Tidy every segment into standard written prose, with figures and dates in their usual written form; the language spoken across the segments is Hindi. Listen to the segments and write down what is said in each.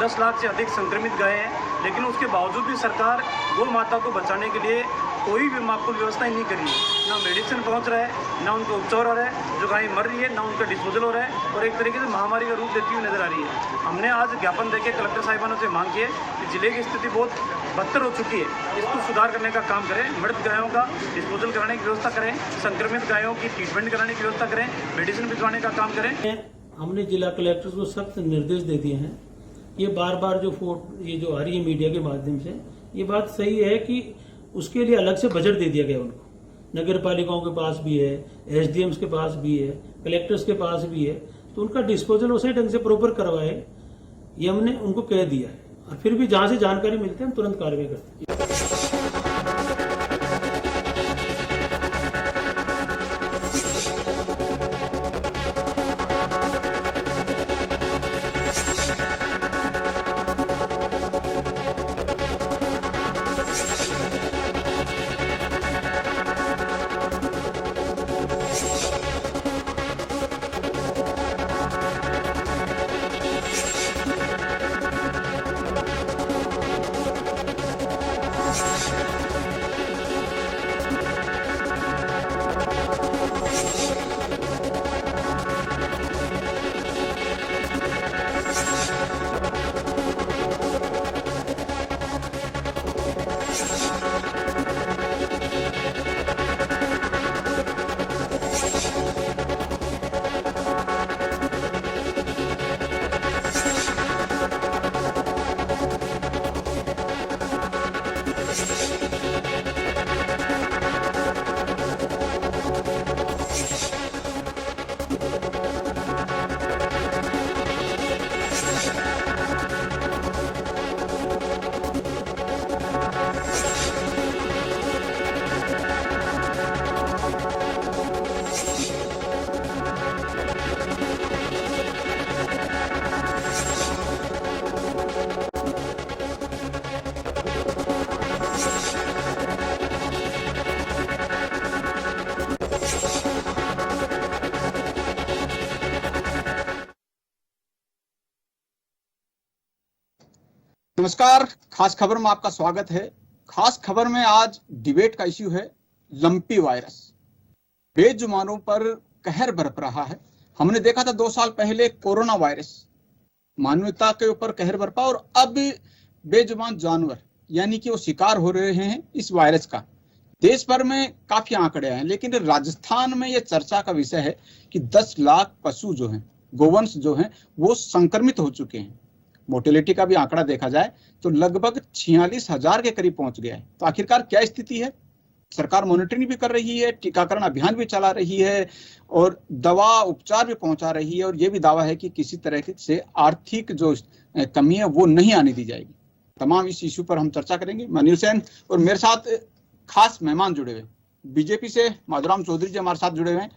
10 लाख से अधिक संक्रमित गाय हैं, लेकिन उसके बावजूद भी सरकार गौ माता को बचाने के लिए कोई भी माकूल व्यवस्था ही नहीं करी है। ना मेडिसिन पहुंच रहा है, ना उनको उपचार हो रहा है, जो गाय मर रही है ना उनका डिस्पोजल हो रहा है, और एक तरीके से महामारी का रूप लेती हुई नजर आ रही है। हमने आज ज्ञापन देके कलेक्टर साहिबानों से मांग की है कि जिले की स्थिति बहुत बदतर हो चुकी है, इसको सुधार करने का काम करें, मृत गायों का डिस्पोजल कराने की व्यवस्था करें, संक्रमित गायों की ट्रीटमेंट कराने की व्यवस्था करें, मेडिसिन भिजवाने का काम करें। हमने जिला कलेक्टर को सख्त निर्देश दे दिए हैं। ये बार बार ये जो आ रही है मीडिया के माध्यम से, ये बात सही है कि उसके लिए अलग से बजट दे दिया गया उनको। नगर पालिकाओं के पास भी है, एसडीएम्स के पास भी है, कलेक्टर्स के पास भी है, तो उनका डिस्पोजल उसी ढंग से प्रॉपर करवाए, ये हमने उनको कह दिया है। और फिर भी जहां से जानकारी मिलती है हम तुरंत कार्रवाई करते हैं। नमस्कार, खास खबर में आपका स्वागत है। खास खबर में आज डिबेट का इश्यू है लंपी वायरस। बेजुबानों पर कहर बरप रहा है। हमने देखा था 2 साल पहले कोरोना वायरस मानवता के ऊपर कहर बरपा, और अब बेजुबान जानवर यानी कि वो शिकार हो रहे हैं इस वायरस का। देश भर में काफी आंकड़े आए, लेकिन राजस्थान में ये चर्चा का विषय है कि 10 लाख पशु जो हैं, गोवंश जो हैं, वो संक्रमित हो चुके हैं। मोर्टेलिटी का भी आंकड़ा देखा जाए तो लगभग 46,000 के करीब पहुंच गया है। तो आखिरकार क्या स्थिति है? सरकार मॉनिटरिंग भी कर रही है, टीकाकरण अभियान भी चला रही है, और दवा उपचार भी पहुंचा रही है, और ये भी दावा है कि किसी तरह से आर्थिक जो कमी है वो नहीं आने दी जाएगी। तमाम इस इशू पर हम चर्चा करेंगे। मनीष सेन और मेरे साथ खास मेहमान जुड़े हुए, बीजेपी से माधुराम चौधरी जी हमारे साथ जुड़े हुए हैं,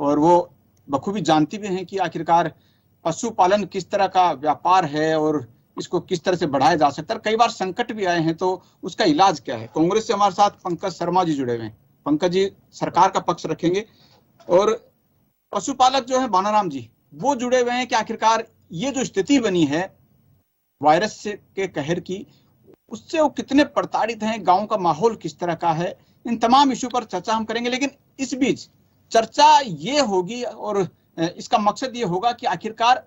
और वो बखूबी जानती भी हैं कि आखिरकार पशुपालन किस तरह का व्यापार है और इसको किस तरह से बढ़ाया जा सकता है। कई बार संकट भी आए हैं, तो उसका इलाज क्या है। कांग्रेस से हमारे साथ पंकज शर्मा जी जुड़े हुए हैं। पंकज जी सरकार का पक्ष रखेंगे, और पशुपालक जो है बानाराम जी वो जुड़े हुए हैं कि आखिरकार ये जो स्थिति बनी है वायरस के कहर की, उससे वो कितने प्रताड़ित हैं, गाँव का माहौल किस तरह का है। इन तमाम इशू पर चर्चा हम करेंगे, लेकिन इस बीच चर्चा ये होगी और इसका मकसद ये होगा कि आखिरकार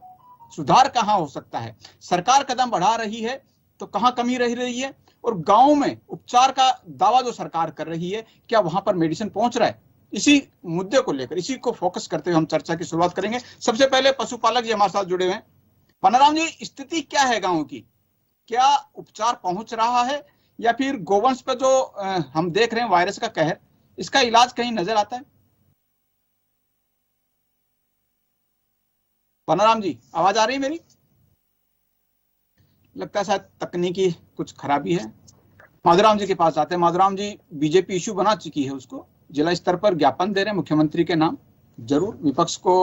सुधार कहां हो सकता है। सरकार कदम बढ़ा रही है तो कहां कमी रह रही है, और गांव में उपचार का दावा जो सरकार कर रही है, क्या वहां पर मेडिसिन पहुंच रहा है। इसी मुद्दे को लेकर, इसी को फोकस करते हुए हम चर्चा की शुरुआत करेंगे। सबसे पहले पशुपालक जी हमारे साथ जुड़े हुए हैं। पनाराम जी, स्थिति क्या है गाँव की? क्या उपचार पहुंच रहा है, या फिर गोवंश पर जो हम देख रहे हैं वायरस का कहर, इसका इलाज कहीं नजर आता है? पनाराम जी, आवाज आ रही है मेरी? लगता है शायद तकनीकी कुछ खराबी है। माधुराम जी के पास आते हैं। माधुराम जी, बीजेपी इशू बना चुकी है, उसको जिला स्तर पर ज्ञापन दे रहे हैं मुख्यमंत्री के नाम। जरूर विपक्ष को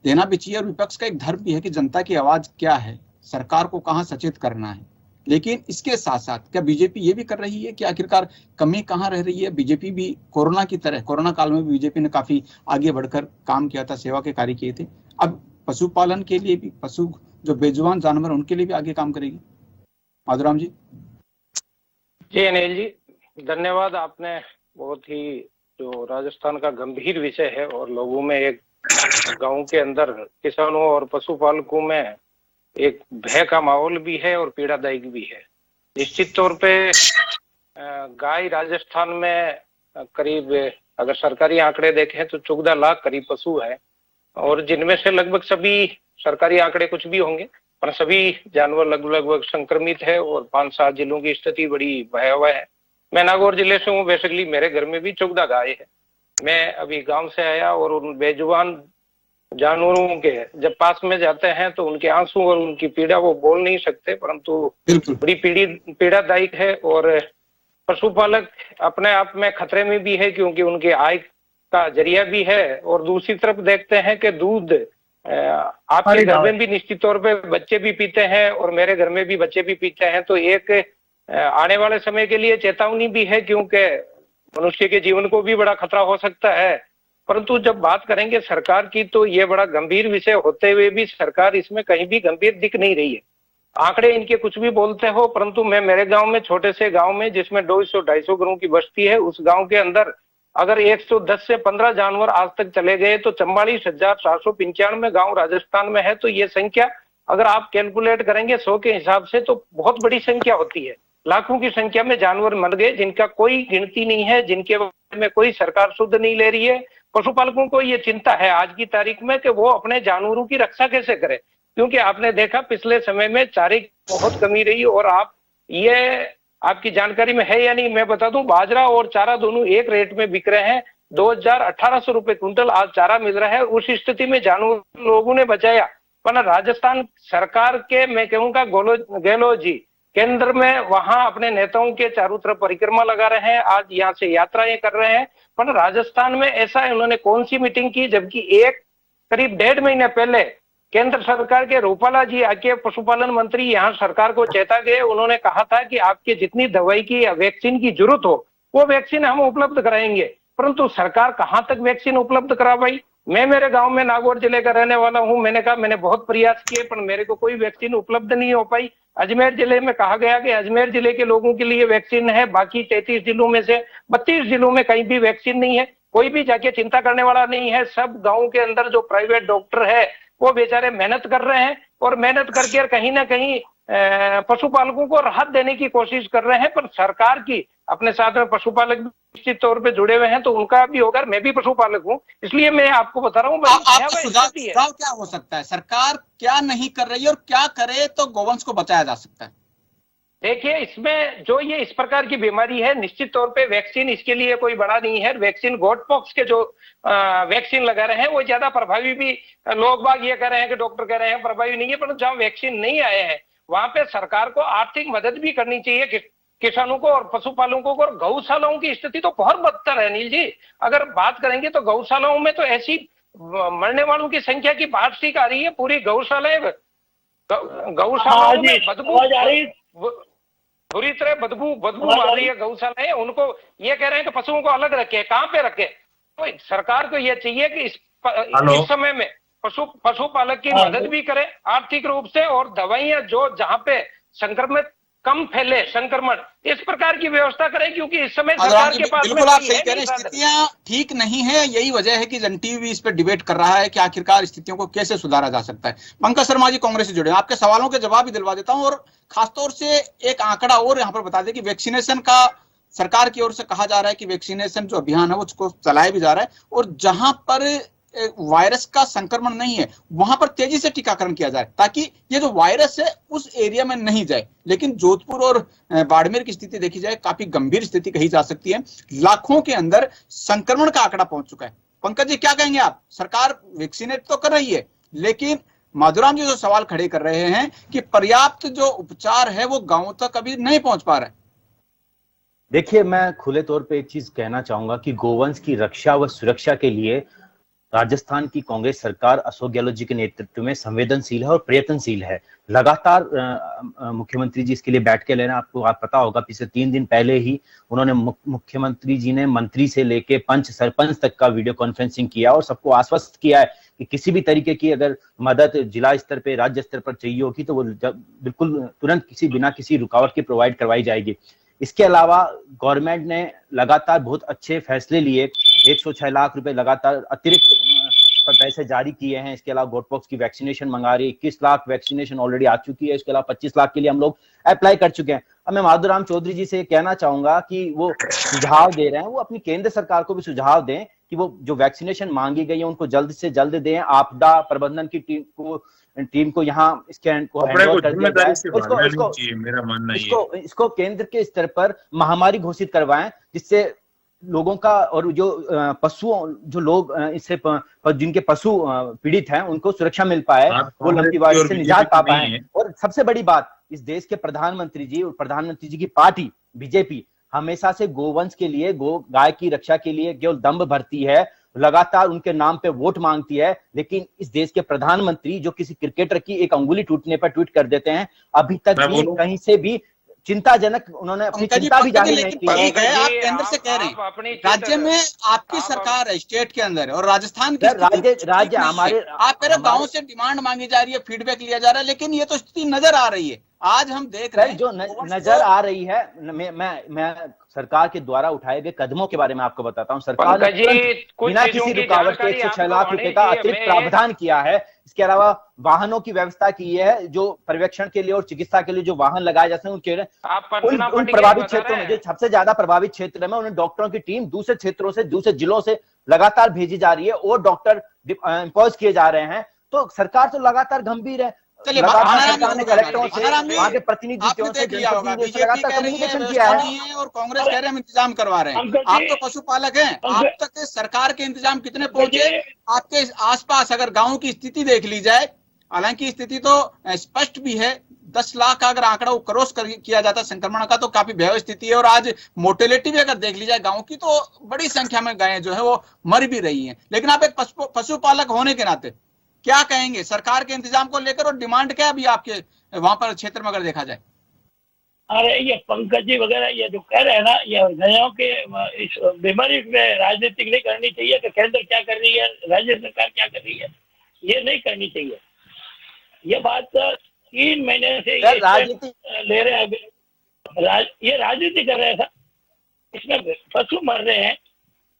देना भी चाहिए, और विपक्ष का एक धर्म भी है कि जनता की आवाज क्या है, सरकार को कहां सचेत करना है। लेकिन इसके साथ साथ क्या बीजेपी ये भी कर रही है कि आखिरकार कमी कहां रह रही है? बीजेपी भी कोरोना की तरह, कोरोना काल में बीजेपी ने काफी आगे बढ़कर काम किया था, सेवा के कार्य किए थे। अब पशुपालन के लिए भी, पशु जो बेजुबान जानवर उनके लिए भी आगे काम करेगी? माधुराम जी। जी अनिल जी, धन्यवाद। आपने बहुत ही जो राजस्थान का गंभीर विषय है और लोगों में एक गांव के अंदर किसानों और पशुपालकों में एक भय का माहौल भी है और पीड़ादायक भी है। निश्चित तौर पे गाय राजस्थान में करीब, अगर सरकारी आंकड़े देखें तो 14 लाख करीब पशु है और जिनमें से लगभग सभी, सरकारी आंकड़े कुछ भी होंगे पर सभी जानवर लगभग संक्रमित है और 5-7 जिलों की स्थिति बड़ी भयावह है। मैं नागौर जिले से हूँ, बेसिकली मेरे घर में भी 14 गाय है। मैं अभी गांव से आया और उन बेजुबान जानवरों के जब पास में जाते हैं तो उनके आंसू और उनकी पीड़ा वो बोल नहीं सकते, परंतु बड़ी पीड़ादायक है। और पशुपालक अपने आप में खतरे में भी है क्योंकि उनके आय का जरिया भी है। और दूसरी तरफ देखते हैं कि दूध आपके घर में भी निश्चित तौर पे बच्चे भी पीते हैं और मेरे घर में भी बच्चे भी पीते हैं, तो एक आने वाले समय के लिए चेतावनी भी है क्योंकि मनुष्य के जीवन को भी बड़ा खतरा हो सकता है। परंतु जब बात करेंगे सरकार की तो ये बड़ा गंभीर विषय होते हुए भी सरकार इसमें कहीं भी गंभीर दिख नहीं रही है। आंकड़े इनके कुछ भी बोलते हो, परंतु मैं मेरे गांव में, छोटे से गांव में जिसमें 200-250 घरों की बस्ती है, उस गांव के अंदर अगर 110 से 15 जानवर आज तक चले गए तो 44,495 गांव राजस्थान में है। तो ये संख्या अगर आप कैलकुलेट करेंगे 100 के हिसाब से तो बहुत बड़ी संख्या होती है। लाखों की संख्या में जानवर मर गए जिनका कोई गिनती नहीं है, जिनके बारे में कोई सरकार शुद्ध नहीं ले रही है। पशुपालकों को ये चिंता है आज की तारीख में कि वो अपने जानवरों की रक्षा कैसे करें, क्योंकि आपने देखा पिछले समय में चारे की बहुत कमी रही। और आप ये आपकी जानकारी में है या नहीं मैं बता दूं, बाजरा और चारा दोनों एक रेट में बिक रहे हैं। 2,1800 रुपए क्विंटल आज चारा मिल रहा है। उस स्थिति में जानवर लोगों ने बचाया, पर राजस्थान सरकार के, मैं कहूँगा गहलोत जी केंद्र में वहां अपने नेताओं के चारों तरफ परिक्रमा लगा रहे हैं, आज यहाँ से यात्राएं कर रहे हैं। पर राजस्थान में ऐसा है, उन्होंने कौन सी मीटिंग की, जबकि एक करीब 1.5 महीने पहले केंद्र सरकार के रूपाला जी आके पशुपालन मंत्री यहाँ सरकार को चेता गए। उन्होंने कहा था कि आपके जितनी दवाई की या वैक्सीन की जरूरत हो वो वैक्सीन हम उपलब्ध कराएंगे, परंतु सरकार कहाँ तक वैक्सीन उपलब्ध करा पाई। मैं मेरे गांव में नागौर जिले का रहने वाला हूं, मैंने कहा मैंने बहुत प्रयास किए पर मेरे को कोई वैक्सीन उपलब्ध नहीं हो पाई। अजमेर जिले में कहा गया कि अजमेर जिले के लोगों के लिए वैक्सीन है, बाकी 33 जिलों में से 32 जिलों में कहीं भी वैक्सीन नहीं है। कोई भी जाके चिंता करने वाला नहीं है। सब गाँव के अंदर जो प्राइवेट डॉक्टर है वो बेचारे मेहनत कर रहे हैं और मेहनत करके कहीं ना कहीं पशुपालकों को राहत देने की कोशिश कर रहे हैं। पर सरकार की, अपने साथ में पशुपालक निश्चित तौर पे जुड़े हुए हैं तो उनका भी होगा। मैं भी पशुपालक हूं, इसलिए मैं आपको बता रहा हूँ। आपका सुझाव क्या हो सकता है? सरकार क्या नहीं कर रही है और क्या करे तो गौवंश को बचाया जा सकता है? देखिए, इसमें जो ये इस प्रकार की बीमारी है, निश्चित तौर पे वैक्सीन इसके लिए कोई बड़ा नहीं है। वैक्सीन गोटपॉक्स के जो वैक्सीन लगा रहे हैं वो ज्यादा प्रभावी भी, लोग बाग ये कह रहे हैं कि डॉक्टर कह रहे हैं प्रभावी नहीं है, पर जहां वैक्सीन नहीं आए हैं वहां पे सरकार को आर्थिक मदद भी करनी चाहिए किसानों को और पशुपालकों को। और गौशालाओं की स्थिति तो बहुत बदतर है अनिल जी। अगर बात करेंगे तो गौशालाओं में तो ऐसी मरने वालों की संख्या की बात ठीक आ रही है। पूरी गौशालाएं, गौशालाओं में बदबू बुरी तरह बदबू मार रही है गौशालाएं। उनको ये कह रहे हैं कि पशुओं को अलग रखे, कहाँ पे रखे? तो सरकार को ये चाहिए कि इस समय में पशुपालक की मदद भी करे आर्थिक रूप से, और दवाइयां जो जहां पे संक्रमित कम फैले संक्रमण, इस प्रकार की व्यवस्था करें, क्योंकि इस समय सरकार के पास बिल्कुल आप सही कह रहे हैं, स्थितियां ठीक नहीं है। यही वजह है कि जन टीवी भी इस पर डिबेट कर रहा है कि आखिरकार स्थितियों को कैसे सुधारा जा सकता है। पंकज शर्मा जी कांग्रेस से जुड़े, आपके सवालों के जवाब भी दिलवा देता हूं। और खासतौर से एक आंकड़ा और यहाँ पर बता दें कि वैक्सीनेशन का सरकार की ओर से कहा जा रहा है कि वैक्सीनेशन जो अभियान है उसको चलाया भी जा रहा है, और जहां पर वायरस का संक्रमण नहीं है वहां पर तेजी से टीकाकरण किया जाए ताकि ये जो वायरस है उस एरिया में नहीं जाए। लेकिन जोधपुर और बाड़मेर की स्थिति देखी जाए, काफी गंभीर स्थिति कही जा सकती है। लाखों के अंदर संक्रमण का आंकड़ा पहुंच चुका है। पंकज जी क्या कहेंगे आप? सरकार वैक्सीनेट तो कर रही है, लेकिन माधुराम जी जो सवाल खड़े कर रहे हैं कि पर्याप्त जो उपचार है वो गांवों तक अभी नहीं पहुंच पा रहा है। देखिए, मैं खुले तौर पे एक चीज कहना चाहूंगा कि गोवंश की रक्षा व सुरक्षा के लिए राजस्थान की कांग्रेस सरकार अशोक गहलोत जी के नेतृत्व में संवेदनशील है और प्रयत्नशील है। लगातार मुख्यमंत्री जी इसके लिए बैठ के लेना, आप पता होगा पिछले 3 दिन पहले ही उन्होंने मुख्यमंत्री जी ने मंत्री से लेके पंच सरपंच तक का वीडियो कॉन्फ्रेंसिंग किया और सबको आश्वस्त किया है कि किसी भी तरीके की अगर मदद जिला स्तर पे, राज्य स्तर पर चाहिए होगी तो वो बिल्कुल तुरंत बिना किसी रुकावट के प्रोवाइड करवाई जाएगी। इसके अलावा गवर्नमेंट ने लगातार बहुत अच्छे फैसले लिए, 106 लाख रुपए लगातार अतिरिक्त पैसे जारी किए हैं। इसके अलावा गोटपॉक्स की वैक्सीनेशन मंगा रही है, 21 लाख वैक्सीनेशन ऑलरेडी आ चुकी है। इसके अलावा 25 लाख के लिए हम लोग अप्लाई कर चुके हैं। अब मैं माधुराम चौधरी जी से कहना चाहूंगा कि वो सुझाव दे रहे हैं, वो अपनी केंद्र सरकार को भी सुझाव दें कि वो जो वैक्सीनेशन मांगी गई है उनको जल्द से जल्द दें। आपदा प्रबंधन की टीम को यहाँ इसके हैंडओवर कर दिया जाए। मेरा मानना इसको केंद्र के स्तर पर महामारी घोषित करवाएं, जिससे लोगों का और जो पशुओं, जो लोग इससे जिनके पशु पीड़ित हैं उनको सुरक्षा मिल पाए, वो लंपी वायरस से निजात पा पाए। और सबसे बड़ी बात, इस देश के प्रधानमंत्री जी और प्रधानमंत्री जी की पार्टी बीजेपी हमेशा से गोवंश के लिए, गाय की रक्षा के लिए केवल दंभ भरती है, लगातार उनके नाम पे वोट मांगती है। लेकिन इस देश के प्रधानमंत्री जो किसी क्रिकेटर की एक अंगुली टूटने पर ट्वीट कर देते हैं, अभी तक भी कहीं से भी चिंताजनक उन्होंने अपनी चिंता भी जाहिर नहीं की। आप केंद्र से कह रहे हैं, राज्य में आपकी सरकार है, स्टेट के अंदर है, और राजस्थान की राज्य हमारे, आप कह रहे गाँव से डिमांड मांगी जा रही है, फीडबैक लिया जा रहा है, लेकिन ये तो स्थिति नजर आ रही है। आज हम देख रहे हैं जो नजर आ रही है। मैं सरकार के द्वारा उठाए गए कदमों के बारे में आपको बताता हूँ। सरकार ने बिना किसी रुकावट के 106 लाख रुपए का अतिरिक्त प्रावधान किया है। इसके अलावा वाहनों की व्यवस्था की है, जो पर्यवेक्षण के लिए और चिकित्सा के लिए जो वाहन लगाए जाते हैं उनके उन प्रभावित क्षेत्रों में, जो सबसे ज्यादा प्रभावित क्षेत्र में, उन्हें डॉक्टरों की टीम दूसरे क्षेत्रों से, दूसरे जिलों से लगातार भेजी जा रही है और डॉक्टर इंपोज किए जा रहे हैं। तो सरकार तो लगातार गंभीर है। चलिए, कलेक्टरों से, वहाँ के प्रतिनिधियों से कम्युनिकेशन किया है और कांग्रेस कह रहे हैं हम इंतजाम करवा रहे हैं। आप तो पशुपालक हैं, आप तक सरकार के इंतजाम कितने पहुंचे? आपके आसपास अगर गांव की स्थिति देख ली जाए, हालांकि स्थिति तो स्पष्ट भी है, 10 लाख का अगर आंकड़ा क्रॉस किया जाता है संक्रमण का, तो काफी भयावह स्थिति है। और आज मोर्टेलिटी भी अगर देख ली जाए गांव की, तो बड़ी संख्या में गायें जो है वो मर भी रही हैं। लेकिन आप एक पशुपालक होने के नाते क्या कहेंगे सरकार के इंतजाम को लेकर, और डिमांड क्या अभी आपके वहां पर क्षेत्र में अगर देखा जाए? अरे ये पंकज जी वगैरह ये जो कह रहे हैं ना, ये गायों के इस बीमारी में राजनीतिक नहीं करनी चाहिए कि केंद्र क्या कर रही है, राज्य सरकार क्या कर रही है, ये नहीं करनी चाहिए। ये बात 3 महीने से ये राजनीति ले रहे हैं, ये राजनीति कर रहे हैं। इसमें पशु मर रहे हैं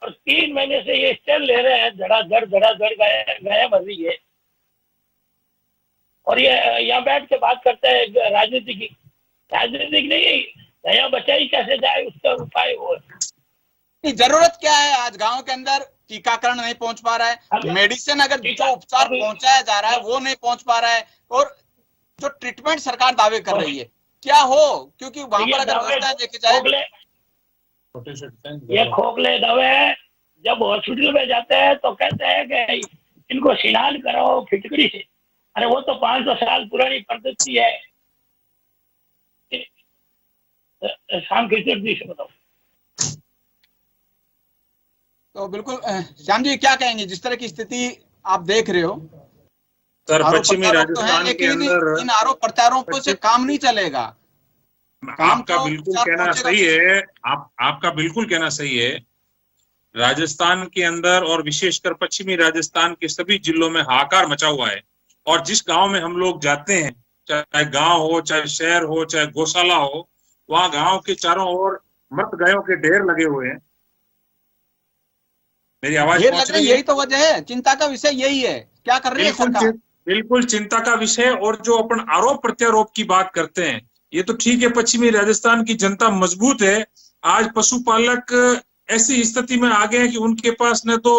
और 3 महीने से ये स्टेप ले रहे हैं, धड़ाधड़ गाय मर रही है, और ये यहाँ बैठ के बात करते हैं राजनीतिक नहीं, गाय बचाई कैसे जाए उसका उपाय वो है। जरूरत क्या है? आज गांव के अंदर टीकाकरण नहीं पहुंच पा रहा है, मेडिसिन अगर जो उपचार पहुंचाया जा रहा है वो नहीं पहुंच पा रहा है, और जो ट्रीटमेंट सरकार दावे कर रही है क्या हो, क्योंकि वहां पर अगर व्यवस्था देखी जाए, ये खोखले दवे हैं। जब हॉस्पिटल में जाते हैं तो कहते हैं कि इनको स्नान कराओ फिटकरी से। अरे वो तो 500 साल पुरानी पद्धति है। शाम की से बताओ। तो बिल्कुल श्याम जी क्या कहेंगे, जिस तरह की स्थिति आप देख रहे हो? सर, पश्चिमी राजस्थान के अंदर इन आरोप प्रत्यारोपों से काम नहीं चलेगा। आपका बिल्कुल कहना सही है, आपका बिल्कुल कहना सही है। राजस्थान के अंदर और विशेषकर पश्चिमी राजस्थान के सभी जिलों में हाहाकार मचा हुआ है, और जिस गांव में हम लोग जाते हैं, चाहे गांव हो, चाहे शहर हो, चाहे गौशाला हो, वहां गांव के चारों ओर मृत गायों के ढेर लगे हुए हैं। मेरी आवाज पहुंच रही है? यही तो वजह है, चिंता का विषय यही है। क्या कर रही है सरकार? बिल्कुल चिंता का विषय। और जो अपन आरोप प्रत्यारोप की बात करते हैं, ये तो ठीक है, पश्चिमी राजस्थान की जनता मजबूत है। आज पशुपालक ऐसी स्थिति में आ गए हैं कि उनके पास न तो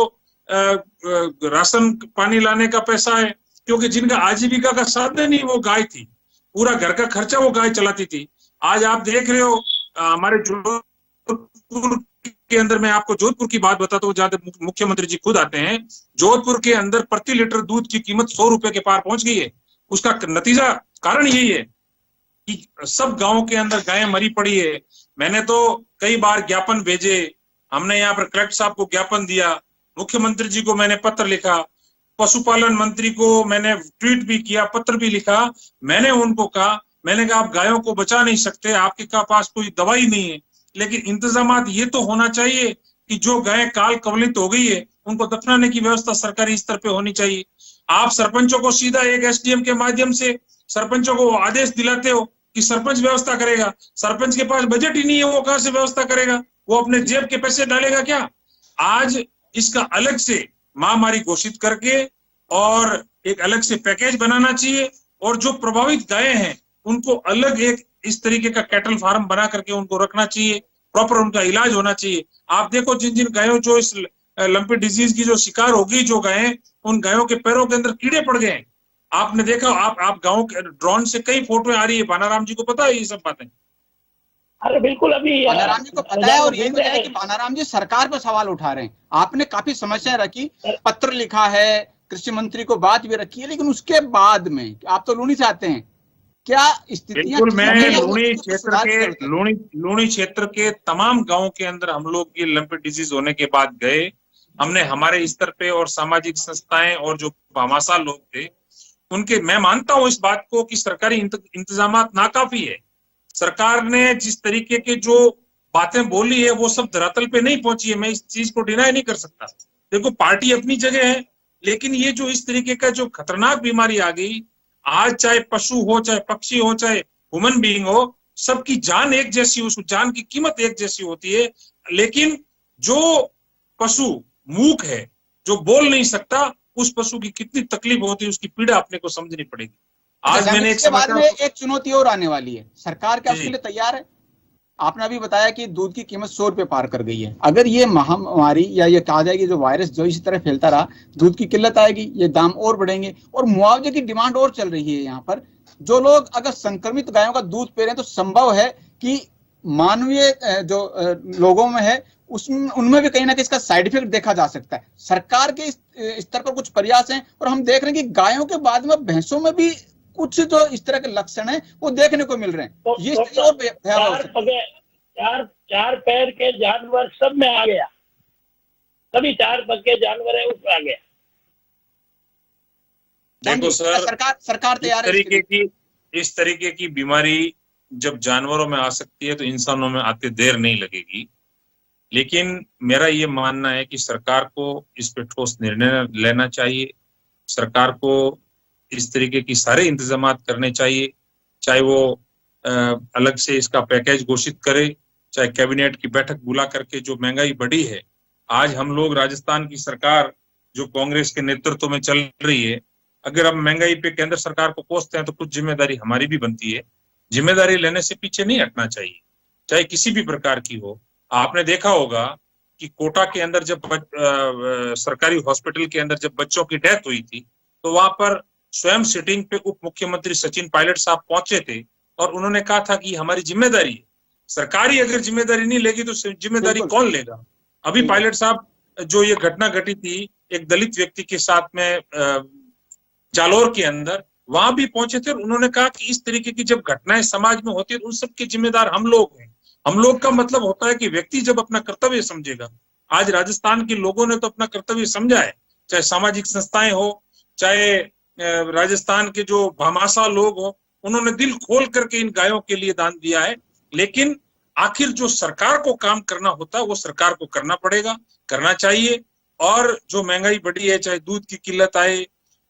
राशन पानी लाने का पैसा है, क्योंकि जिनका आजीविका का साधन ही वो गाय थी, पूरा घर का खर्चा वो गाय चलाती थी। आज आप देख रहे हो हमारे जोधपुर के अंदर, मैं आपको जोधपुर की बात बताता हूँ, जहां मुख्यमंत्री जी खुद आते हैं। जोधपुर के अंदर प्रति लीटर दूध की कीमत 100 रुपए के पार पहुंच गई है। उसका नतीजा कारण यही है कि सब गांवों के अंदर गायें मरी पड़ी है। मैंने तो कई बार ज्ञापन भेजे, हमने यहाँ पर कलेक्टर साहब को ज्ञापन दिया, मुख्यमंत्री जी को मैंने पत्र लिखा, पशुपालन मंत्री को मैंने ट्वीट भी किया, पत्र भी लिखा। मैंने उनको कहा, मैंने कहा आप गायों को बचा नहीं सकते, आपके पास कोई दवाई नहीं है, लेकिन इंतजामात ये तो होना चाहिए कि जो गाय काल कवलित हो गई है उनको दफनाने की व्यवस्था सरकारी स्तर पे होनी चाहिए। आप सरपंचों को सीधा एक एसडीएम के माध्यम से सरपंचों को आदेश दिलाते हो कि सरपंच व्यवस्था करेगा। सरपंच के पास बजट ही नहीं है, वो कहां से व्यवस्था करेगा? वो अपने जेब के पैसे डालेगा क्या? आज इसका अलग से महामारी घोषित करके और एक अलग से पैकेज बनाना चाहिए, और जो प्रभावित गायें हैं उनको अलग एक इस तरीके का कैटल फार्म बना करके उनको रखना चाहिए, प्रॉपर उनका इलाज होना चाहिए। आप देखो जिन जिन गायों जो इस लंपी डिजीज की जो शिकार होगी, जो गायें, उन गायों के पैरों के अंदर कीड़े पड़ गए हैं। आपने देखा, आप गाँव के ड्रोन से कई फोटो आ रही है, बानाराम जी को पता है ये सब बातें? अरे बिल्कुल, अभी बानाराम जी को पता है, और यही वजह है कि बानाराम जी सरकार पर सवाल उठा रहे हैं। आपने काफी समस्या रखी, पत्र लिखा है, कृषि मंत्री को बात भी रखी है, लेकिन उसके बाद में आप तो लूनी से आते हैं, क्या स्थितियां? बिल्कुल, मैं लूनी क्षेत्र के तमाम गांवों के अंदर हम लोग ये लंपी डिजीज होने के बाद गए। हमने हमारे स्तर पे और सामाजिक संस्थाएं और जो भामाशाह लोग थे उनके, मैं मानता हूं इस बात को कि सरकारी इंतजामात नाकाफी है। सरकार ने जिस तरीके के जो बातें बोली है वो सब धरातल पे नहीं पहुंची है, मैं इस चीज को डिनाई नहीं कर सकता। देखो, पार्टी अपनी जगह है, लेकिन ये जो इस तरीके का जो खतरनाक बीमारी आ गई, आज चाहे पशु हो, चाहे पक्षी हो, चाहे ह्यूमन बीइंग हो, सबकी जान एक जैसी, उस जान की कीमत एक जैसी होती है। लेकिन जो पशु मूक है, जो बोल नहीं सकता, उस पशु की कितनी तकलीफ होती है, उसकी पीड़ा अपने को समझनी पड़ेगी। आज मैंने इसके बाद में एक चुनौती और आने वाली है, सरकार क्या उसके लिए तैयार है? आपने अभी बताया कि दूध की कीमत 100 रुपए पार कर गई है। अगर ये महामारी या ये कहा जाए कि जो वायरस जो इसी तरह फैलता रहा, दूध की किल्लत आएगी, ये दाम और बढ़ेंगे, और मुआवजे की डिमांड और चल रही है। यहाँ पर जो लोग अगर संक्रमित गायों का दूध पी रहे हैं, तो संभव है कि मानवीय जो लोगों में है उनमें भी कहीं ना कहीं इसका साइड इफेक्ट देखा जा सकता है। सरकार के स्तर पर कुछ प्रयास हैं, और हम देख रहे हैं कि गायों के बाद में भैंसों में भी कुछ जो इस तरह के लक्षण हैं वो देखने को मिल रहे हैं। तो ये और भयावह, चार पैर के जानवर सब में आ गया, सभी 4 पग के जानवर है उसमें आ गया। देखो सर, सरकार तैयार है? इस तरीके की बीमारी जब जानवरों में आ सकती है तो इंसानों में आते देर नहीं लगेगी। लेकिन मेरा ये मानना है कि सरकार को इस पे ठोस निर्णय लेना चाहिए। सरकार को इस तरीके की सारे इंतजामात करने चाहिए, चाहे वो अलग से इसका पैकेज घोषित करे, चाहे कैबिनेट की बैठक बुला करके। जो महंगाई बढ़ी है, आज हम लोग राजस्थान की सरकार जो कांग्रेस के नेतृत्व में चल रही है, अगर हम महंगाई पे केंद्र सरकार को कोसते हैं तो कुछ जिम्मेदारी हमारी भी बनती है। जिम्मेदारी लेने से पीछे नहीं हटना चाहिए, चाहे किसी भी प्रकार की हो। आपने देखा होगा कि कोटा के अंदर जब सरकारी हॉस्पिटल के अंदर जब बच्चों की डेथ हुई थी, तो वहां पर स्वयं सिटिंग पे उप मुख्यमंत्री सचिन पायलट साहब पहुंचे थे और उन्होंने कहा था कि हमारी जिम्मेदारी है। सरकारी अगर जिम्मेदारी नहीं लेगी तो जिम्मेदारी कौन लेगा? अभी पायलट साहब, जो ये घटना घटी थी एक दलित व्यक्ति के साथ में जालोर के अंदर, वहां भी पहुंचे थे और उन्होंने कहा कि इस तरीके की जब घटनाएं समाज में होती है तो उन सबके जिम्मेदार हम लोग हैं। हम लोग का मतलब होता है कि व्यक्ति जब अपना कर्तव्य समझेगा। आज राजस्थान के लोगों ने तो अपना कर्तव्य समझा है, चाहे सामाजिक संस्थाएं हो, चाहे राजस्थान के जो भामाशाह लोग हो, उन्होंने दिल खोल करके इन गायों के लिए दान दिया है। लेकिन आखिर जो सरकार को काम करना होता है वो सरकार को करना पड़ेगा, करना चाहिए। और जो महंगाई बढ़ी है, चाहे दूध की किल्लत आए,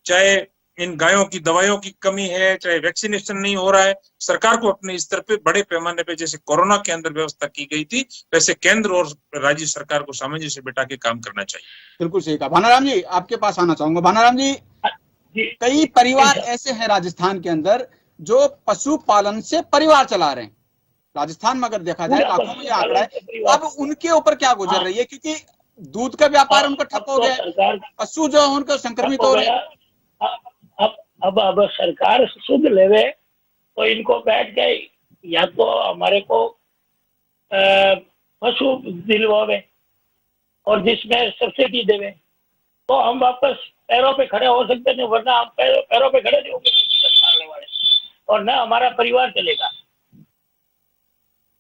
चाहे इन गायों की दवाइयों की कमी है, चाहे वैक्सीनेशन नहीं हो रहा है, सरकार को अपने स्तर पे बड़े पैमाने पे जैसे कोरोना के अंदर व्यवस्था की गई थी, वैसे केंद्र और राज्य सरकार को सामंजस्य बिठा के काम करना चाहिए। बिल्कुल सही कहा। भानाराम जी, आपके पास आना चाहूंगा। भानाराम जी, कई परिवार ऐसे हैं राजस्थान के अंदर जो पशुपालन से परिवार चला रहे हैं। राजस्थान में अगर देखा जाए लाखों में आंकड़ा है। अब उनके ऊपर क्या गुजर रही है, क्योंकि दूध का व्यापार उनका ठप हो गया, पशु जो उनका संक्रमित हो रहे हैं। अब सरकार शुद्ध लेवे तो इनको बैठ के या तो हमारे को पशु दिलवावे और जिसमें सब्सिडी देवे तो हम वापस पैरों पे खड़े हो सकते हैं, वरना हम पैरों पे खड़े नहीं होंगे वाले, और न हमारा परिवार चलेगा।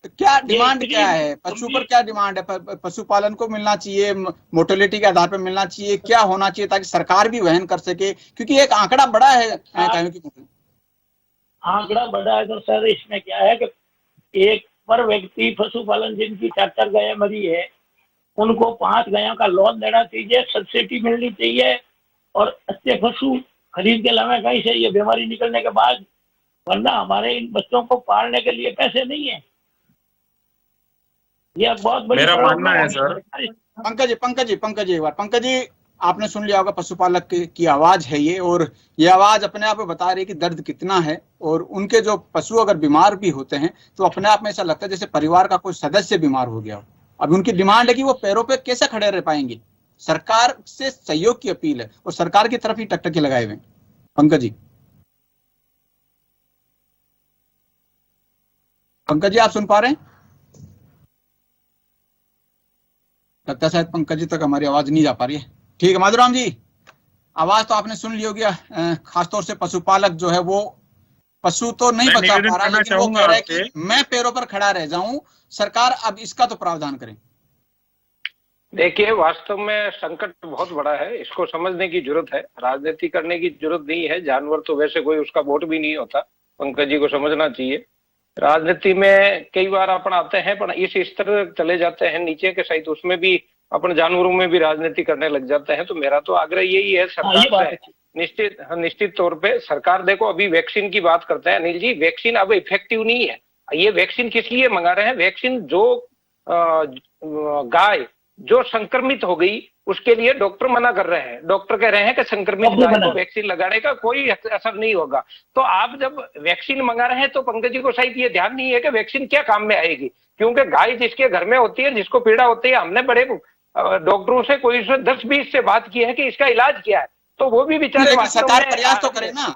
तो क्या डिमांड क्या है, पशु पर क्या डिमांड है? पशुपालन को मिलना चाहिए, मोर्टेलिटी के आधार पर मिलना चाहिए, क्या होना चाहिए ताकि सरकार भी वहन कर सके, क्योंकि एक आंकड़ा बड़ा है गायों की। आंकड़ा बड़ा है तो सर इसमें क्या है कि एक पर व्यक्ति पशुपालन जिनकी 4 गायें मरी है उनको 5 गायों का लोन देना चाहिए, सब्सिडी मिलनी चाहिए और अच्छे पशु खरीद के लावे कहीं से ये बीमारी निकलने के बाद, वरना हमारे इन बच्चों को पालने के लिए पैसे नहीं है। ये बहुत बड़ी मेरा मानना है सर। पंकज जी एक बार, पंकज जी आपने सुन लिया होगा, पशुपालक की आवाज है ये, और ये आवाज अपने आप में बता रही है कि दर्द कितना है, और उनके जो पशु अगर बीमार भी होते हैं तो अपने आप में ऐसा लगता है जैसे परिवार का कोई सदस्य बीमार हो गया हो। अब उनकी डिमांड है कि वो पैरों पे कैसे खड़े रह पाएंगे। सरकार से सहयोग की अपील है और सरकार की तरफ ही टकटकी लगाए हुए। पंकज जी आप सुन पा रहे हैं? लगता है शायद पंकज जी तक हमारी आवाज नहीं जा पा रही है। ठीक है माधुराम जी, आवाज तो आपने सुन ली होगी। खासतौर से पशुपालक जो है वो पशु तो नहीं बचा पा रहा, लेकिन वो कह रहा है कि मैं पैरों पर खड़ा रह जाऊं, सरकार अब इसका तो प्रावधान करें। देखिए, वास्तव में संकट बहुत बड़ा है, इसको समझने की जरूरत है, राजनीति करने की जरूरत नहीं है। जानवर तो वैसे कोई उसका वोट भी नहीं होता, पंकज जी को समझना चाहिए। राजनीति में कई बार अपन आते हैं पर इस स्तर चले जाते हैं नीचे के सहित, उसमें भी अपन जानवरों में भी राजनीति करने लग जाते हैं। तो मेरा तो आग्रह यही है सरकार से, निश्चित तौर पे सरकार, देखो अभी वैक्सीन की बात करते हैं अनिल जी, वैक्सीन अब इफेक्टिव नहीं है। ये वैक्सीन किस लिए मंगा रहे हैं? वैक्सीन जो गाय जो संक्रमित हो गई उसके लिए डॉक्टर मना कर रहे हैं, डॉक्टर कह रहे हैं कि संक्रमित गाय को वैक्सीन लगाने का कोई असर नहीं होगा। तो आप जब वैक्सीन मंगा रहे हैं तो पंकज जी को शायद ये ध्यान नहीं है कि वैक्सीन क्या काम में आएगी, क्योंकि गाय जिसके घर में होती है, जिसको पीड़ा होती है, हमने बड़े डॉक्टरों से कोई 10-20 से बात की है कि इसका इलाज क्या है, तो वो भी बेचारे सरकार प्रयास तो करे ना।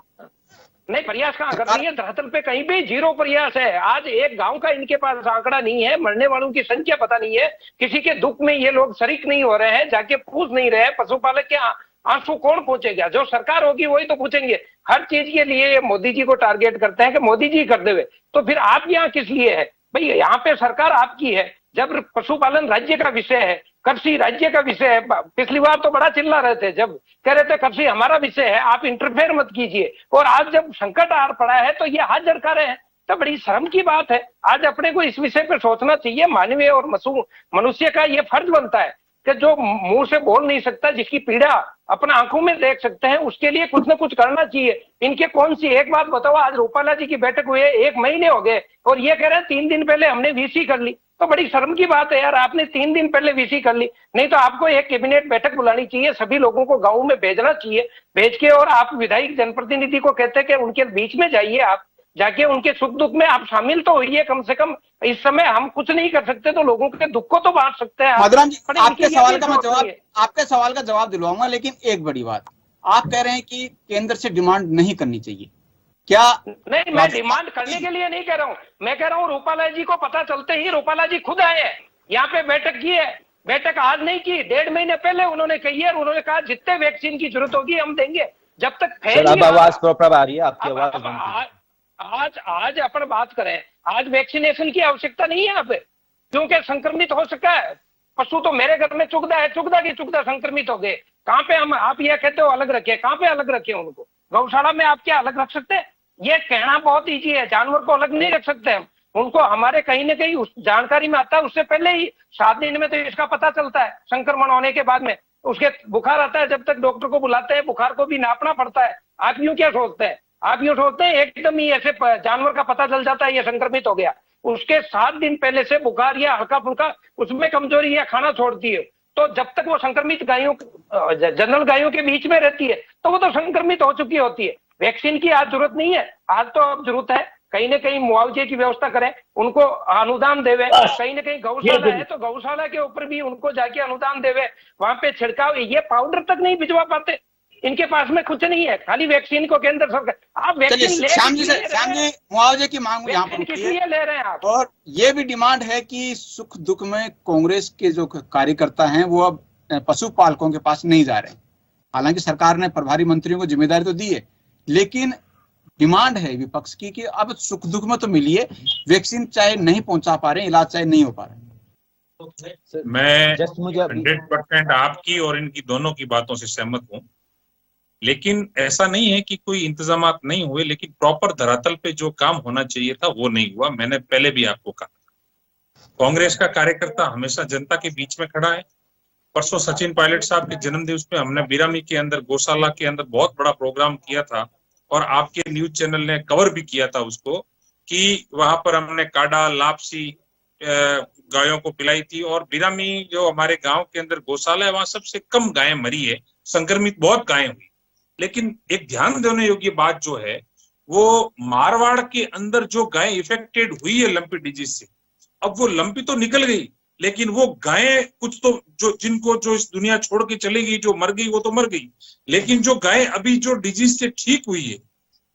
नहीं, प्रयास कहाँ कर रही है? धरातल पे कहीं भी जीरो प्रयास है। आज एक गांव का इनके पास आंकड़ा नहीं है, मरने वालों की संख्या पता नहीं है, किसी के दुख में ये लोग शरीक नहीं हो रहे हैं, जाके पूछ नहीं रहे। पशुपालक के आंसू कौन पूछेगा? जो सरकार होगी वही तो पूछेंगे। हर चीज के लिए मोदी जी को टारगेट करते हैं कि मोदी जी कर देवे, तो फिर आप यहाँ किस लिए है भाई? यहाँ पे सरकार आपकी है। जब पशुपालन राज्य का विषय है, कृषि राज्य का विषय है, पिछली बार तो बड़ा चिल्ला रहे थे, जब कह रहे थे कृषि हमारा विषय है, आप इंटरफेयर मत कीजिए, और आज जब संकट आ पड़ा है तो ये हाथ झटका रहे हैं, तो बड़ी शर्म की बात है। आज अपने को इस विषय पर सोचना चाहिए। मानवीय और मनुष्य का ये फर्ज बनता है कि जो मुंह से बोल नहीं सकता, जिसकी पीड़ा अपना आंखों में देख सकते हैं, उसके लिए कुछ न कुछ करना चाहिए। इनके कौन सी, एक बात बताओ, आज रूपाला जी की बैठक हुई है, 1 महीने हो गए और ये कह रहे हैं 3 दिन पहले हमने वीसी कर ली। तो बड़ी शर्म की बात है यार, आपने 3 दिन पहले वीसी कर ली। नहीं तो आपको एक कैबिनेट बैठक बुलानी चाहिए, सभी लोगों को गाँव में भेजना चाहिए, भेज के, और आप विधायक जनप्रतिनिधि को कहते हैं कि उनके बीच में जाइए, आप जाके उनके सुख दुख में आप शामिल तो होइए कम से कम। इस समय हम कुछ नहीं कर सकते तो लोगों के दुख को तो बांट सकते हैं। माधुराम जी, आपके सवाल का जवाब दिलवाऊंगा, लेकिन एक बड़ी बात, आप कह रहे हैं कि केंद्र से डिमांड नहीं करनी चाहिए, क्या? नहीं, मैं डिमांड करने के लिए नहीं कह रहा हूँ, मैं कह रहा हूँ रूपाला जी को पता चलते ही, रूपाला जी खुद आए हैं यहाँ पे, बैठक की है। बैठक आज नहीं की, 1.5 महीने पहले उन्होंने कही है, उन्होंने कहा जितने वैक्सीन की जरूरत होगी हम देंगे। जब तक आवाज प्रॉपर आ रही है आपकी आवाज। आज अपन बात करें, आज वैक्सीनेशन की आवश्यकता नहीं है यहाँ पे, क्योंकि संक्रमित हो सका है पशु। तो मेरे घर में चुगदा है, चुगदा की चुगदा संक्रमित हो गए, कहाँ पे हम, आप ये कहते हो अलग रखे, कहाँ पे अलग रखे उनको? गौशाला में आप क्या अलग रख सकते हैं? ये कहना बहुत ईजी है, जानवर को अलग नहीं रख सकते हम, उनको हमारे कहीं ना कहीं उस जानकारी में आता है। उससे पहले ही 7 दिन में तो इसका पता चलता है, संक्रमण होने के बाद में उसके बुखार आता है, जब तक डॉक्टर को बुलाते हैं बुखार को भी नापना पड़ता है। आप यूं क्या सोचते हैं? आप यूं सोचते हैं एकदम ही ऐसे जानवर का पता चल जाता है ये संक्रमित हो गया? उसके 7 दिन पहले से बुखार या हल्का फुल्का उसमें कमजोरी या खाना छोड़ती है, तो जब तक वो संक्रमित गायों, जनरल गायों के बीच में रहती है तो वो तो संक्रमित हो चुकी होती है। वैक्सीन की आज जरूरत नहीं है, आज तो अब जरूरत है कहीं ना कहीं मुआवजे की व्यवस्था करें, उनको अनुदान देवे, कहीं ना कहीं गौशाला है तो गौशाला के ऊपर भी उनको जाके अनुदान देवे, वहां पे छिड़काव। ये पाउडर तक नहीं भिजवा पाते, इनके पास में कुछ नहीं है, खाली वैक्सीन को केंद्र सरकार। आप वैक्सीन श्याम जी मुआवजे की मांग यहाँ पर किस लिए ले रहे हैं आप? और ये भी डिमांड है कि सुख दुख में कांग्रेस के जो कार्यकर्ता हैं वो अब पशुपालकों के पास नहीं जा रहे हैं। हालांकि सरकार ने प्रभारी मंत्रियों को जिम्मेदारी तो दी है, लेकिन डिमांड है विपक्ष की कि अब सुख दुख में तो मिलिए, वैक्सीन चाहे नहीं पहुंचा पा रहे, इलाज चाहे नहीं हो पा रहे। मैं जस्ट मुझे 100% आपकी और इनकी दोनों की बातों से सहमत हूं, लेकिन ऐसा नहीं है कि कोई इंतजामात नहीं हुए, लेकिन प्रॉपर धरातल पे जो काम होना चाहिए था वो नहीं हुआ। मैंने पहले भी आपको कहा, कांग्रेस का कार्यकर्ता हमेशा जनता के बीच में खड़ा है। परसों सचिन पायलट साहब के जन्म दिवस पे हमने बिरामी के अंदर, गौशाला के अंदर बहुत बड़ा प्रोग्राम किया था और आपके न्यूज चैनल ने कवर भी किया था उसको, कि वहां पर हमने काढ़ा, लापसी गायों को पिलाई थी। और बिरामी जो हमारे गांव के अंदर गौशाला है, वहां सबसे कम गायें मरी है, संक्रमित बहुत गायें हुई। लेकिन एक ध्यान देने योग्य बात जो है, वो मारवाड़ के अंदर जो गाय इफेक्टेड हुई है लंपी डिजीज से, अब वो लंपी तो निकल गई, लेकिन वो गायें कुछ तो जो इस दुनिया छोड़ के चली गई, जो मर गई वो तो मर गई, लेकिन जो गायें अभी जो डिजीज से ठीक हुई है,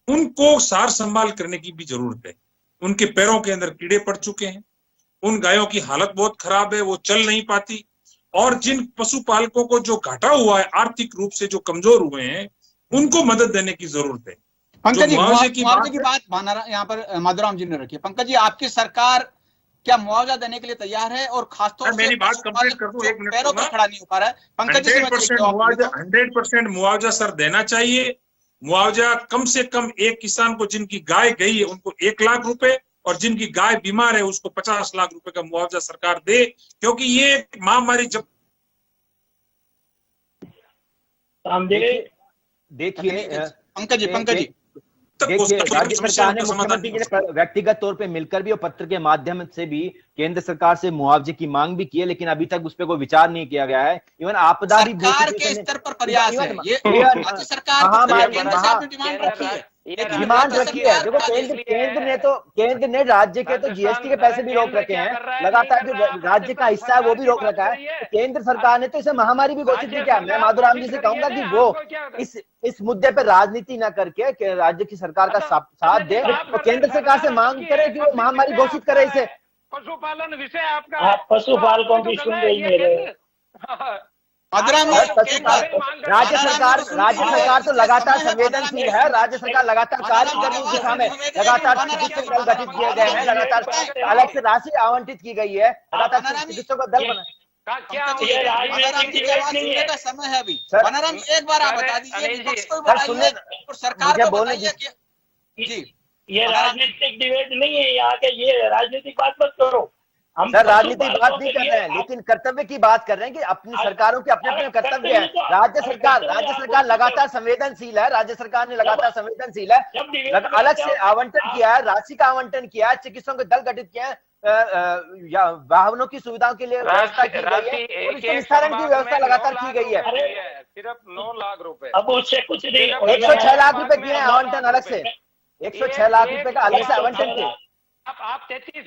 उनको सार संभाल करने की भी जरूरत है। उनके पैरों के अंदर कीड़े पड़ चुके हैं, उन गायों की हालत बहुत खराब है, वो चल नहीं पाती। और जिन पशुपालकों को जो घाटा हुआ है, आर्थिक रूप से जो कमजोर हुए हैं, उनको मदद देने की जरूरत है। पंकज जी, मुआवजे की बात यहाँ पर माधुराम जी ने रखी है। पंकज जी, आपकी सरकार क्या मुआवजा देने के लिए तैयार है? और खासतौर से मेरी बात कंप्लीट कर दूं, एक मिनट पैरों पर खड़ा नहीं हो पा रहा है। पंकज जी, 100% मुआवजा सर देना चाहिए। मुआवजा कम से कम एक किसान को जिनकी गाय गई है उनको 1 लाख रुपए, और जिनकी गाय बीमार है उसको 50 लाख रुपए का मुआवजा सरकार दे, क्योंकि ये महामारी जब देखिए पंकज जी देखिए, राज्य सरकार ने मुख्यमंत्री जी ने व्यक्तिगत तौर पे मिलकर भी और पत्र के माध्यम से भी केंद्र सरकार से मुआवजे की मांग भी की है, लेकिन अभी तक उस पर कोई विचार नहीं किया गया है। इवन आपदा भी सरकार के स्तर पर प्रयास है, ये राज्य सरकार डिमांड रखी है। डिमांड रखी है। देखो, केंद्र ने राज्य के तो जीएसटी के पैसे भी रोक रखे हैं, लगातार जो राज्य का हिस्सा है वो भी रोक रखा है। केंद्र सरकार ने तो इसे महामारी भी घोषित नहीं किया। मैं माधुराम जी से कहूंगा कि वो इस मुद्दे पर राजनीति न करके राज्य की सरकार का साथ दे, तो केंद्र सरकार से मांग करे कि वो महामारी घोषित करे इसे। पशुपालन विषय आपका, आप पशुपालकों की सुन रही है। राज्य सरकार तो लगातार संवेदनशील है। राज्य सरकार लगातार कार्य कर रही है, दिशा में लगातार चिकित्सक दल गठित किए गए हैं, लगातार अलग से राशि आवंटित की गई है, लगातार चिकित्सकों का दल बना। समय है अभी। बनाराम, एक बार आप बता दीजिए, सरकार बोलने जी, ये राजनीतिक डिबेट नहीं है यहाँ के, ये राजनीतिक बात मत करो। हम सर राजनीतिक बात नहीं कर रहे हैं, लेकिन कर्तव्य की बात कर रहे हैं कि अपनी सरकारों के अपने अपने कर्तव्य है। राज्य सरकार लगातार संवेदनशील है। राज्य सरकार ने लगातार संवेदनशील है, अलग से आवंटन किया है, राशि का आवंटन किया है, चिकित्सकों के दल गठित किया है, वाहनों की सुविधाओं के लिए व्यवस्था की गई है, और इसके निस्तारण की व्यवस्था लगातार की गई है। सिर्फ 9 लाख रुपए, अब उससे कुछ नहीं, 106 लाख रुपए किए हैं आवंटन अलग से, 106 लाख रुपए का अलग से आवंटन किए। आप 33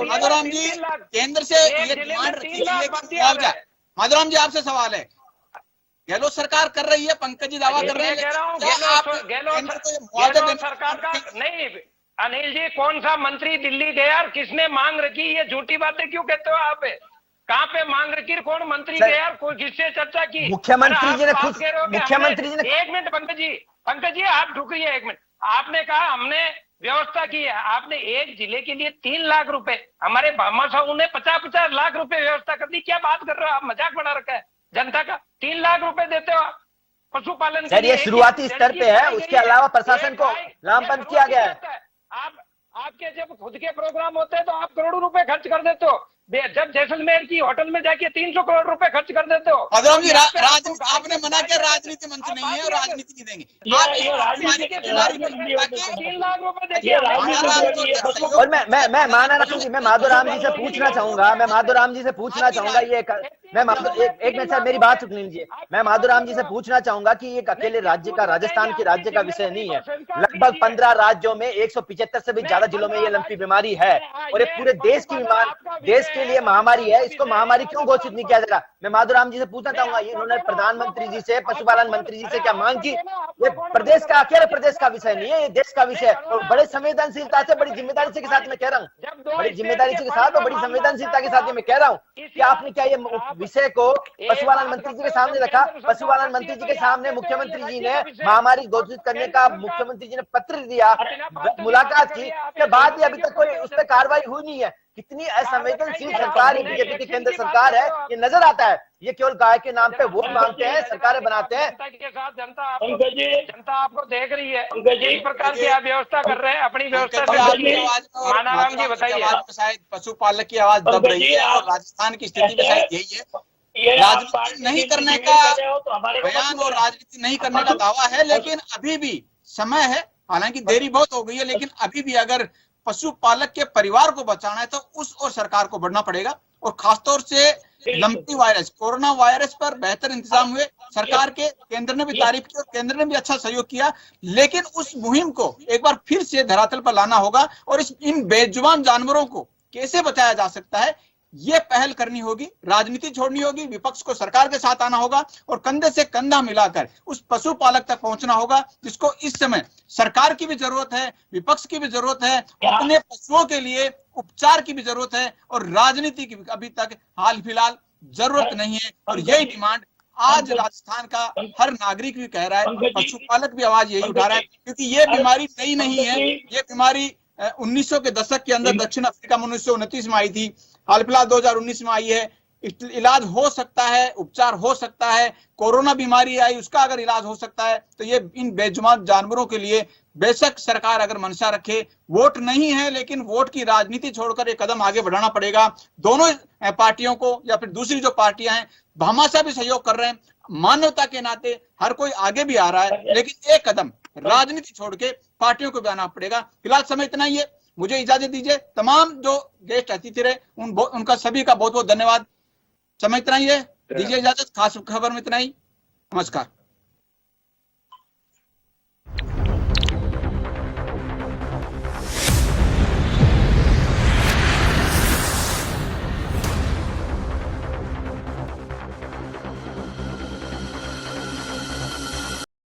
माधुराम जी, केंद्र से ये डिमांड रखी गई है कि मुआवजा। माधुराम जी, आपसे सवाल है, गहलोत सरकार कर रही है, पंकज जी दावा कर रहे हैं, गहलोत सरकार का नहीं। अनिल जी, कौन सा मंत्री दिल्ली गया और किसने मांग रखी? ये झूठी बातें क्यों कहते हो आप? कहाँ पे मांग रखी? कौन मंत्री गया, किससे चर्चा की? मुख्यमंत्री जी ने खुद, मुख्यमंत्री जी ने। एक मिनट पंकज जी आप ढुकिए एक मिनट। आपने कहा हमने व्यवस्था की है, आपने एक जिले के लिए 3 लाख रुपए, हमारे भामाशाह ने 50-50 लाख रुपए व्यवस्था कर दी। क्या बात कर रहे हो आप? मजाक बना रखा है जनता का। 3 लाख रुपए देते हो आप पशुपालन के लिए? ये शुरुआती स्तर पे है, उसके अलावा प्रशासन को लामबंद किया गया है। आपके जब खुद के प्रोग्राम होते हैं तो आप करोड़ों रुपए खर्च कर देते हो। जब जैसलमेर की होटल में जाके 300 करोड़ रुपए खर्च कर देते हो। जी, आपने मना किया, राजनीति मंच नहीं है और राजनीति नहीं देंगे। 3 लाख रुपए देखिए। और मैं माधुराम जी, मैं माधुराम जी से पूछना चाहूंगा, ये एक मिनट सर मेरी बात सुन लीजिए। मैं माधुराम जी से पूछना चाहूंगा कि ये अकेले राज्य का, राजस्थान के राज्य का विषय नहीं है। लगभग 15 राज्यों में 175 से भी ज्यादा जिलों में ये लंपी बीमारी है, और ये पूरे देश की देश के लिए महामारी है। इसको महामारी क्यों घोषित नहीं किया जा रहा? मैं माधुराम जी से पूछना चाहूंगा, इन्होंने प्रधानमंत्री जी से, पशुपालन मंत्री जी से क्या मांग की? ये प्रदेश का अकेले प्रदेश का विषय नहीं है, ये देश का विषय है। और बड़े संवेदनशीलता से, बड़ी जिम्मेदारी से के साथ मैं कह रहा हूँ, बड़ी जिम्मेदारी के साथ और बड़ी संवेदनशीलता के साथ मैं कह रहा हूँ कि आपने क्या ये विषय को पशुपालन मंत्री जी के सामने रखा। पशुपालन मंत्री जी के सामने मुख्यमंत्री जी ने महामारी घोषित करने का मुख्यमंत्री जी ने पत्र दिया, मुलाकात की, के बाद भी अभी तक कोई उस पर कार्रवाई हुई नहीं है। कितनी असंवेदनशील सरकार बीजेपी की केंद्र सरकार है, ये नजर आता है। ये केवल गाय के नाम पे वोट मांगते हैं, सरकारें बनाते हैं। जनता आपको देख रही है, इस प्रकार की आप व्यवस्था कर रहे हैं, अपनी व्यवस्था मानाराम जी बताइए। शायद पशुपालक की आवाज दब रही है और राजस्थान की स्थिति में शायद यही है। राजनीति नहीं करने का बयान और राजनीति नहीं करने का दावा है, लेकिन अभी भी समय है। हालांकि देरी बहुत हो गई है, लेकिन अभी भी अगर पशुपालक के परिवार को बचाना है तो उस और सरकार को बढ़ना पड़ेगा। और खासतौर से लंपी वायरस, कोरोना वायरस पर बेहतर इंतजाम हुए। सरकार के केंद्र ने भी तारीफ की और केंद्र ने भी अच्छा सहयोग किया, लेकिन उस मुहिम को एक बार फिर से धरातल पर लाना होगा और इन बेजुबान जानवरों को कैसे बचाया जा सकता है, ये पहल करनी होगी। राजनीति छोड़नी होगी, विपक्ष को सरकार के साथ आना होगा और कंधे से कंधा मिलाकर उस पशुपालक तक पहुंचना होगा जिसको इस समय सरकार की भी जरूरत है, विपक्ष की भी जरूरत है, अपने पशुओं के लिए उपचार की भी जरूरत है और राजनीति की अभी तक हाल फिलहाल जरूरत नहीं है। और यही डिमांड आज राजस्थान का हर नागरिक भी कह रहा है, पशुपालक भी आवाज यही उठा रहा है, क्योंकि ये बीमारी नई नहीं है। ये बीमारी 1900 के दशक के अंदर दक्षिण अफ्रीका में 1929 में आई थी, हाल फिलहाल 2019 में आई है। इलाज हो सकता है, उपचार हो सकता है। कोरोना बीमारी आई, उसका अगर इलाज हो सकता है तो ये इन बेजुबान जानवरों के लिए बेशक सरकार अगर मंशा रखे, वोट नहीं है लेकिन वोट की राजनीति छोड़कर एक कदम आगे बढ़ाना पड़ेगा। दोनों पार्टियों को या फिर दूसरी जो पार्टियां हैं भामाशाह भी सहयोग कर रहे हैं, मानवता के नाते हर कोई आगे भी आ रहा है, लेकिन एक कदम राजनीति छोड़ के पार्टियों को भी आना पड़ेगा। फिलहाल समय इतना ही है, मुझे इजाजत दीजिए। तमाम जो गेस्ट अतिथि रहे उनका सभी का बहुत बहुत धन्यवाद। समय इतना ही है, दीजिए इजाजत। खास खबर में इतना ही, नमस्कार।